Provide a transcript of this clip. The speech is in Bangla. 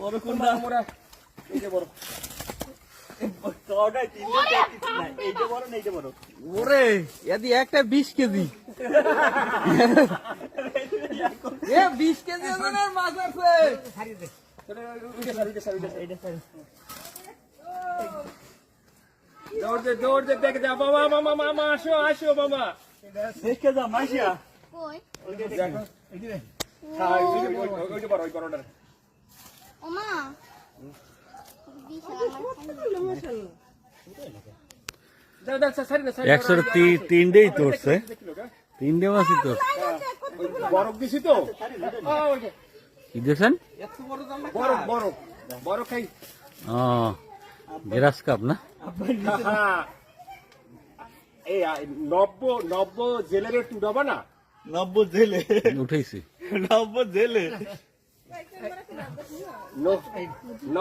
বড় কোনটা আমরা এই যে বড় ওরে এদি একটা 20 কেজি 20 কেজি ওজনের মাছ আছে। দৌড় দে দেখে যা বাবা মামা মামা আসো আসো মামা দেখে যা মাসিয়া দেখো হ্যাঁ ওই যে বড় ওই বড়টা ওমা একশো তিনটেই তোরছে, তিনটে মাছই তোর। বরফ দিছি তো কি দিয়েছেন? বরফ বরফ বরফ খাই ও গ্রাস কাপ না? এই নব্য জেলের একটু উঠাবা না 90 জেলে উঠেছি 90 জেলে